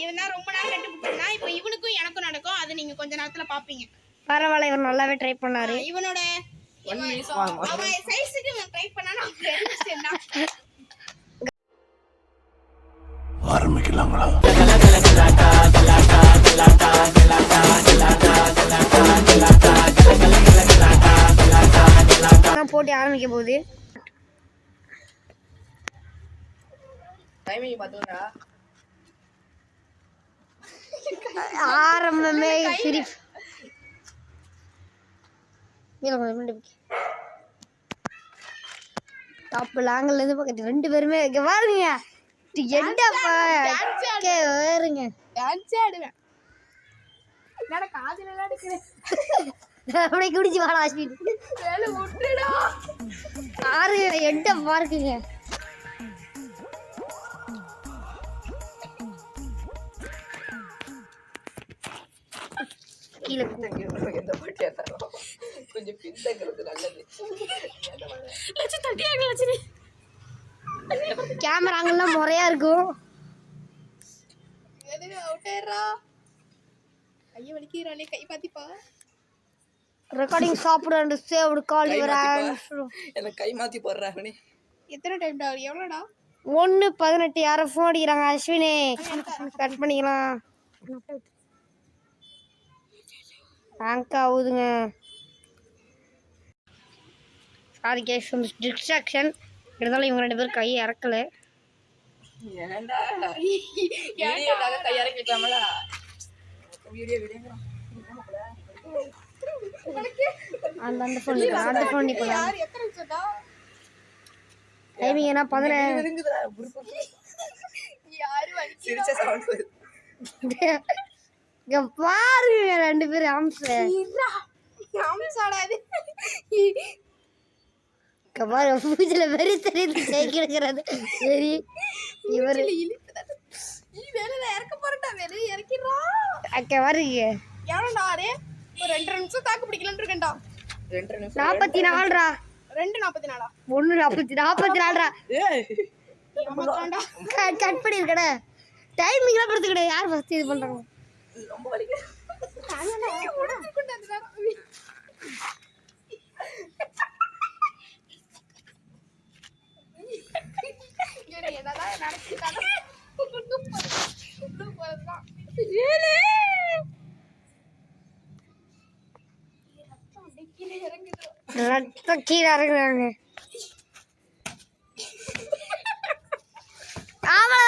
இதெல்லாம் ரொம்ப நேரம் கட்டி பிடிச்சா இப்போ இவனுக்கும் எனக்கும் நடக்கும். அது நீங்க கொஞ்ச நேரத்துல பாப்பீங்க. பரவாயில்ல, இவர் நல்லாவே ட்ரை பண்ணாரு. இவனோட அவன் சைஸுக்கு இவன் ட்ரை பண்ணானா ஆரம்பிக்கலாங்களா? போட்டி ஆரம்பிக்க போகுது. ஆரம்பமே சிரிப்பு. டாப் லாங்கில் இருந்து பக்கத்து 2 பேருமே இங்க பாருங்க. வேறுங்க டான்ஸே ஆடுவேன். என்னடா காதுல எல்லாம் எடுக்கிறேன். அப்படியே குடிச்சு வாடா அஸ்வின். வேலை விட்டுடா. 6 எட்ட பார்க்குங்க. கீழே எந்த பாட்டியா தரோம் கொஞ்சம் பின்தங்கிறது நல்லது. கேமரா அங்கெல்லாம் முறையா இருக்கும். கையை வலிக்கிறானே, கை பாத்திப்பா. ரெக்கார்டிங் சாப்பிடு சேவ்டு கால் யுவர் என்ன கை மாத்தி போடுறாங்க. எத்தனை டைம் டா? எவ்வளோடா? 1:18. யாரோ ஃபோன் அடிக்கிறாங்க. அஸ்வினே கட் பண்ணிக்கலாம். ஹேங்க் ஆகுதுங்க. Sorry guys, distraction. இருந்தாலும் இவங்க 2 பேரும் கையை இறக்கல. ஏன்டா வீடியோக்காக கை இறக்கிட்டாமலா? வீடியோ விடுங்கறான். அந்த ஃபோன் நிக்கல. யார் எத்தனை சொன்னா? டைமிங் என்ன 11 விடுங்கடா. யாரு வலிக்கு? சிரிச்ச சவுண்ட் வருது. இங்க பாருங்க 2 பேரும் ஆம்ஸ். ஆம்சாடாது. கபார பூஜையில வெறி தெரியுது கேக்குறது. சரி இவர் வேலையில இறக்க போறட்டா. வேலை இறக்கிடுறா. அக்க வருங்க. எவ்வளோடா? அரே ஒரு 2 நிமிஷம் தாக்கு பிடிக்கலன்னு இருக்கேன்டா. 2 நிமிஷம் 44 2:44 44 கட் பண்ணி இருக்கட. டைமிங்லாம் கொடுத்து கிடையாது. யார் ஃபர்ஸ்ட் இது பண்றாங்க? ரொம்ப வலிக்குது. ரத்தம் கீழே இறங்குறாங்க. ஆமா